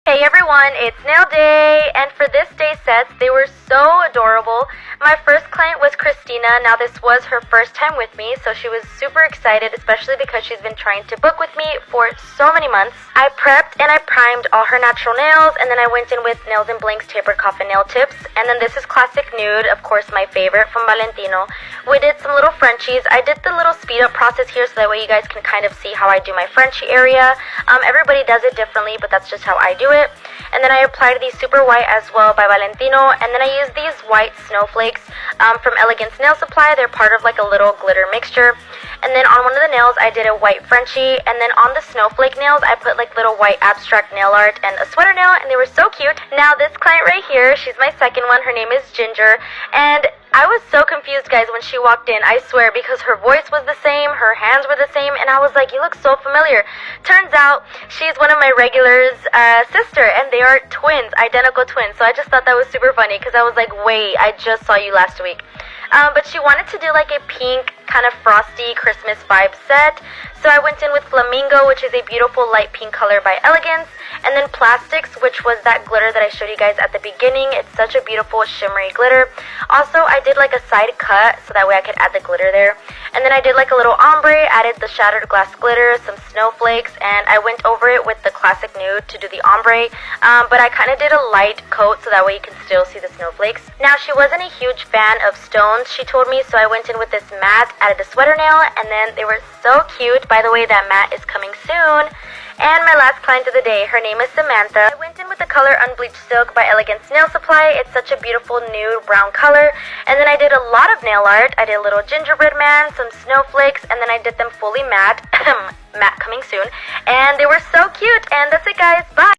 Hey everyone, it's nail day, and for this day sets, they were so adorable. My first client was Christina. Now this was her first time with me, so she was super excited, especially because she's been trying to book with me for so many months. I prepped and I primed all her natural nails, and then I went in with Nails and Blinks tapered coffin nail tips, and then this is Classic Nude, of course my favorite from Valentino. We did some little Frenchies. I did the little speed up process here so that way you guys can kind of see how I do my Frenchie area. Everybody does it differently, but that's just how I do it. And then I applied these super white as well by Valentino, and then I used these white snowflakes from Elegance Nail Supply. They're part of like a little glitter mixture. And then on one of the nails I did a white Frenchie, and then on the snowflake nails I put like little white abstract nail art and a sweater nail, and they were so cute. Now this client right here, she's my second one. Her name is Ginger, and I was so confused, guys, when she walked in, I swear, because her voice was the same, her hands were the same, and I was like, you look so familiar. Turns out, she's one of my regulars' sister, and they are twins, identical twins, so I just thought that was super funny, because I was like, wait, I just saw you last week. But she wanted to do like a pink, kind of frosty Christmas vibe set, so I went in with Flamingo, which is a beautiful light pink color by Elegance, and then Plastics, which was that glitter that I showed you guys at the beginning. It's such a beautiful shimmery glitter. Also, I did like a side cut so that way I could add the glitter there. And then I did like a little ombre, added the shattered glass glitter, some snowflakes, and I went over it with the Classic Nude to do the ombre. But I kind of did a light coat so that way you can still see the snowflakes. Now, she wasn't a huge fan of stones, she told me, so I went in with this matte, added a sweater nail, and then they were so cute. By the way, that matte is coming soon. And my last client of the day, her name is Samantha. I went in with the color Unbleached Silk by Elegance Nail Supply. It's such a beautiful nude brown color. And then I did a lot of nail art. I did a little gingerbread man, some snowflakes, and then I did them fully matte. Matte coming soon. And they were so cute. And that's it, guys. Bye!